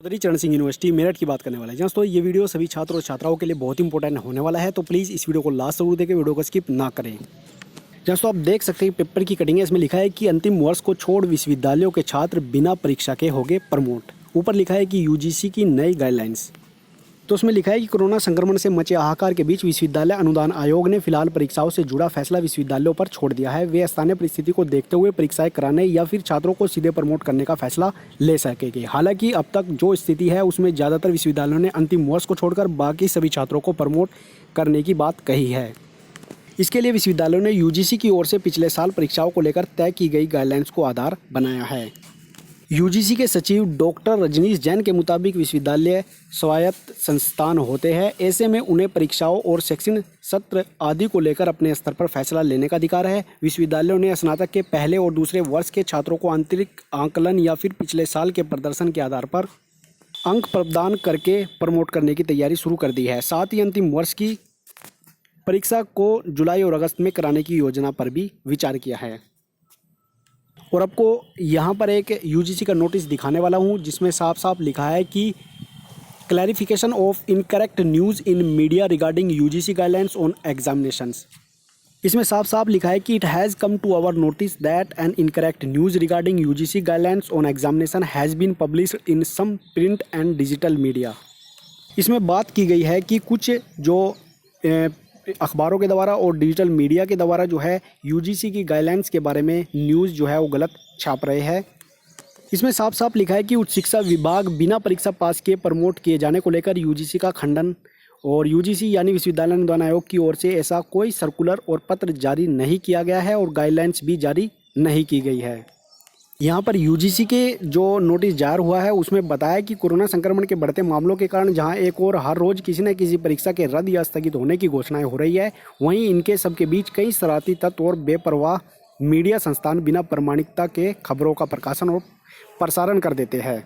चौधरी चरण सिंह यूनिवर्सिटी मेरठ की बात करने वाला है। दोस्तों ये वीडियो सभी छात्र और छात्राओं के लिए बहुत इंपॉर्टेंट होने वाला है, तो प्लीज़ इस वीडियो को लास्ट जरूर देखें, वीडियो को स्किप ना करें। दोस्तों आप देख सकते हैं पेपर की कटिंग है, इसमें लिखा है कि अंतिम वर्ष को छोड़ विश्वविद्यालयों के छात्र बिना परीक्षा के होंगे प्रमोट। ऊपर लिखा है कि यूजीसी की नई गाइडलाइंस। तो उसमें लिखा है कि कोरोना संक्रमण से मचे हाहाकार के बीच विश्वविद्यालय अनुदान आयोग ने फिलहाल परीक्षाओं से जुड़ा फैसला विश्वविद्यालयों पर छोड़ दिया है। वे स्थानीय परिस्थिति को देखते हुए परीक्षाएं कराने या फिर छात्रों को सीधे प्रमोट करने का फैसला ले सकेंगे। हालांकि अब तक जो स्थिति है उसमें ज़्यादातर विश्वविद्यालयों ने अंतिम वर्ष को छोड़कर बाकी सभी छात्रों को प्रमोट करने की बात कही है। इसके लिए विश्वविद्यालयों ने यूजीसी की ओर से पिछले साल परीक्षाओं को लेकर तय की गई गाइडलाइंस को आधार बनाया है। यूजीसी के सचिव डॉक्टर रजनीश जैन के मुताबिक विश्वविद्यालय स्वायत्त संस्थान होते हैं, ऐसे में उन्हें परीक्षाओं और शैक्षणिक सत्र आदि को लेकर अपने स्तर पर फैसला लेने का अधिकार है। विश्वविद्यालयों ने स्नातक के पहले और दूसरे वर्ष के छात्रों को आंतरिक आंकलन या फिर पिछले साल के प्रदर्शन के आधार पर अंक प्रदान करके प्रमोट करने की तैयारी शुरू कर दी है। साथ ही अंतिम वर्ष की परीक्षा को जुलाई और अगस्त में कराने की योजना पर भी विचार किया है। और आपको यहाँ पर एक यूजीसी का नोटिस दिखाने वाला हूँ, जिसमें साफ साफ लिखा है कि clarification of incorrect news in media regarding UGC guidelines on examinations. इसमें साफ साफ लिखा है कि it has come to our notice that an incorrect news regarding UGC guidelines on examination has been published in some print and digital media. इसमें बात की गई है कि कुछ जो अखबारों के द्वारा और डिजिटल मीडिया के द्वारा जो है यूजीसी की गाइडलाइंस के बारे में न्यूज़ जो है वो गलत छाप रहे हैं। इसमें साफ साफ लिखा है कि उच्च शिक्षा विभाग बिना परीक्षा पास किए प्रमोट किए जाने को लेकर यूजीसी का खंडन और यूजीसी यानी विश्वविद्यालय अनुदान आयोग की ओर से ऐसा कोई सर्कुलर और पत्र जारी नहीं किया गया है और गाइडलाइंस भी जारी नहीं की गई है। यहाँ पर यूजीसी के जो नोटिस जारी हुआ है उसमें बताया कि कोरोना संक्रमण के बढ़ते मामलों के कारण जहाँ एक और हर रोज़ किसी न किसी परीक्षा के रद्द या स्थगित होने की घोषणाएं हो रही है, वहीं इनके सबके बीच कई शरारती तत्व और बेपरवाह मीडिया संस्थान बिना प्रामाणिकता के खबरों का प्रकाशन और प्रसारण कर देते हैं।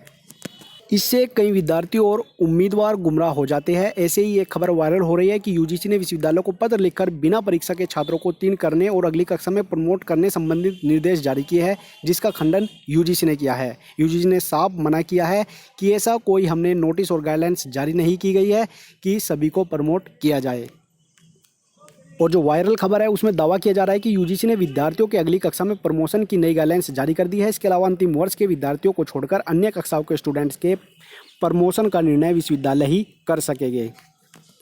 इससे कई विद्यार्थी और उम्मीदवार गुमराह हो जाते हैं। ऐसे ही एक खबर वायरल हो रही है कि यूजीसी ने विश्वविद्यालयों को पत्र लिखकर बिना परीक्षा के छात्रों को उत्तीर्ण करने और अगली कक्षा में प्रमोट करने संबंधित निर्देश जारी किए हैं, जिसका खंडन यूजीसी ने किया है। यूजीसी ने साफ मना किया है कि ऐसा कोई हमने नोटिस और गाइडलाइंस जारी नहीं की गई है कि सभी को प्रमोट किया जाए। और जो वायरल खबर है उसमें दावा किया जा रहा है कि यूजीसी ने विद्यार्थियों के अगली कक्षा में प्रमोशन की नई गाइडलाइंस जारी कर दी है। इसके अलावा अंतिम वर्ष के विद्यार्थियों को छोड़कर अन्य कक्षाओं के स्टूडेंट्स के प्रमोशन का निर्णय विश्वविद्यालय ही कर सकेंगे।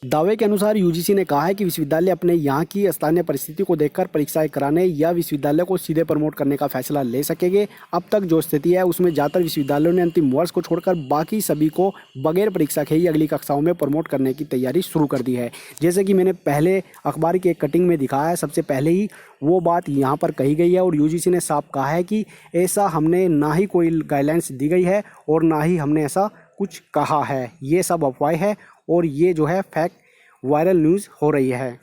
दावे के अनुसार यूजीसी ने कहा है कि विश्वविद्यालय अपने यहाँ की स्थानीय परिस्थिति को देखकर परीक्षाएं कराने या विश्वविद्यालय को सीधे प्रमोट करने का फैसला ले सकेंगे। अब तक जो स्थिति है उसमें ज़्यादातर विश्वविद्यालयों ने अंतिम वर्ष को छोड़कर बाकी सभी को बगैर परीक्षा के ही अगली कक्षाओं में प्रमोट करने की तैयारी शुरू कर दी है। जैसे कि मैंने पहले अखबार की एक कटिंग में दिखाया है, सबसे पहले ही वो बात यहाँ पर कही गई है और यूजीसी ने साफ कहा है कि ऐसा हमने ना ही कोई गाइडलाइंस दी गई है और ना ही हमने ऐसा कुछ कहा है। ये सब अफवाह है और ये जो है फैक्ट वायरल न्यूज़ हो रही है।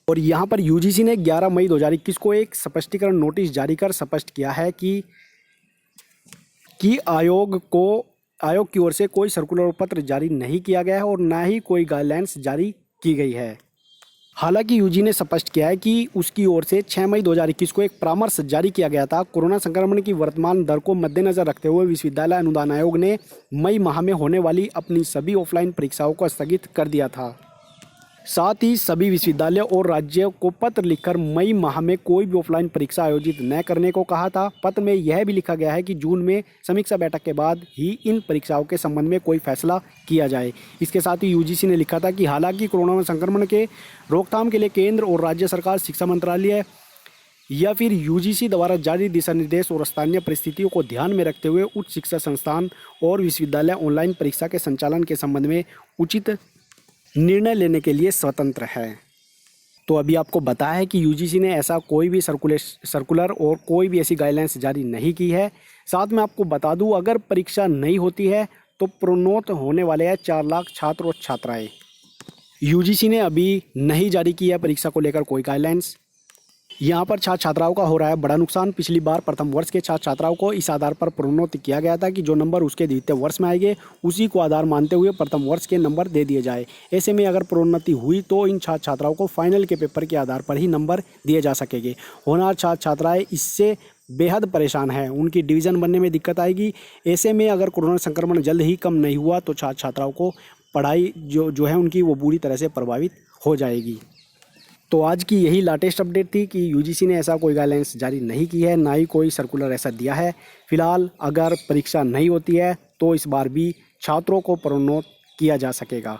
और यहाँ पर यूजीसी ने 11 मई 2021 को एक स्पष्टीकरण नोटिस जारी कर स्पष्ट किया है कि आयोग की ओर से कोई सर्कुलर पत्र जारी नहीं किया गया है और ना ही कोई गाइडलाइंस जारी की गई है। हालांकि यूजी ने स्पष्ट किया है कि उसकी ओर से 6 मई 2021 को एक परामर्श जारी किया गया था। कोरोना संक्रमण की वर्तमान दर को मद्देनजर रखते हुए विश्वविद्यालय अनुदान आयोग ने मई माह में होने वाली अपनी सभी ऑफलाइन परीक्षाओं को स्थगित कर दिया था। साथ ही सभी विश्वविद्यालय और राज्यों को पत्र लिखकर मई माह में कोई भी ऑफलाइन परीक्षा आयोजित न करने को कहा था। पत्र में यह भी लिखा गया है कि जून में समीक्षा बैठक के बाद ही इन परीक्षाओं के संबंध में कोई फैसला किया जाए। इसके साथ ही यूजीसी ने लिखा था कि हालांकि कोरोना संक्रमण के रोकथाम के लिए केंद्र और राज्य सरकार, शिक्षा मंत्रालय या फिर यूजीसी द्वारा जारी दिशा निर्देश और स्थानीय परिस्थितियों को ध्यान में रखते हुए उच्च शिक्षा संस्थान और विश्वविद्यालय ऑनलाइन परीक्षा के संचालन के संबंध में उचित निर्णय लेने के लिए स्वतंत्र है। तो अभी आपको बताया है कि यूजीसी ने ऐसा कोई भी सर्कुलर और कोई भी ऐसी गाइडलाइंस जारी नहीं की है। साथ में आपको बता दूं, अगर परीक्षा नहीं होती है तो प्रोन्नत होने वाले हैं 4 लाख छात्र और छात्राएं। यूजीसी ने अभी नहीं जारी की है परीक्षा को लेकर कोई गाइडलाइंस। यहाँ पर छात्र छात्राओं का हो रहा है बड़ा नुकसान। पिछली बार प्रथम वर्ष के छात्र छात्राओं को इस आधार पर प्रोन्नत किया गया था कि जो नंबर उसके द्वितीय वर्ष में आएंगे उसी को आधार मानते हुए प्रथम वर्ष के नंबर दे दिए जाए। ऐसे में अगर प्रोन्नति हुई तो इन छात्र छात्राओं को फाइनल के पेपर के आधार पर ही नंबर दिए जा सकेंगे। होनहार छात्र छात्राएं इससे बेहद परेशान हैं, उनकी डिवीज़न बनने में दिक्कत आएगी। ऐसे में अगर कोरोना संक्रमण जल्द ही कम नहीं हुआ तो छात्र छात्राओं को पढ़ाई जो है उनकी वो बुरी तरह से प्रभावित हो जाएगी। तो आज की यही लेटेस्ट अपडेट थी कि यूजीसी ने ऐसा कोई गाइडलाइंस जारी नहीं की है, ना ही कोई सर्कुलर ऐसा दिया है। फिलहाल अगर परीक्षा नहीं होती है तो इस बार भी छात्रों को प्रोन्नत किया जा सकेगा।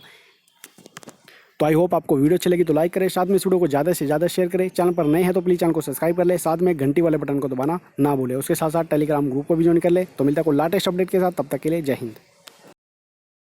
तो आई होप आपको वीडियो अच्छी लगी तो लाइक करें, साथ में इस वीडियो को ज़्यादा से ज़्यादा शेयर करें। चैनल पर नए हैं तो प्लीज़ चैनल को सब्सक्राइब कर ले, साथ में घंटी वाले बटन को दबाना ना भूलें। उसके साथ साथ टेलीग्राम ग्रुप को भी ज्वाइन कर ले। तो मिलता है कोई लेटेस्ट अपडेट के साथ, तब तक के लिए जय हिंद।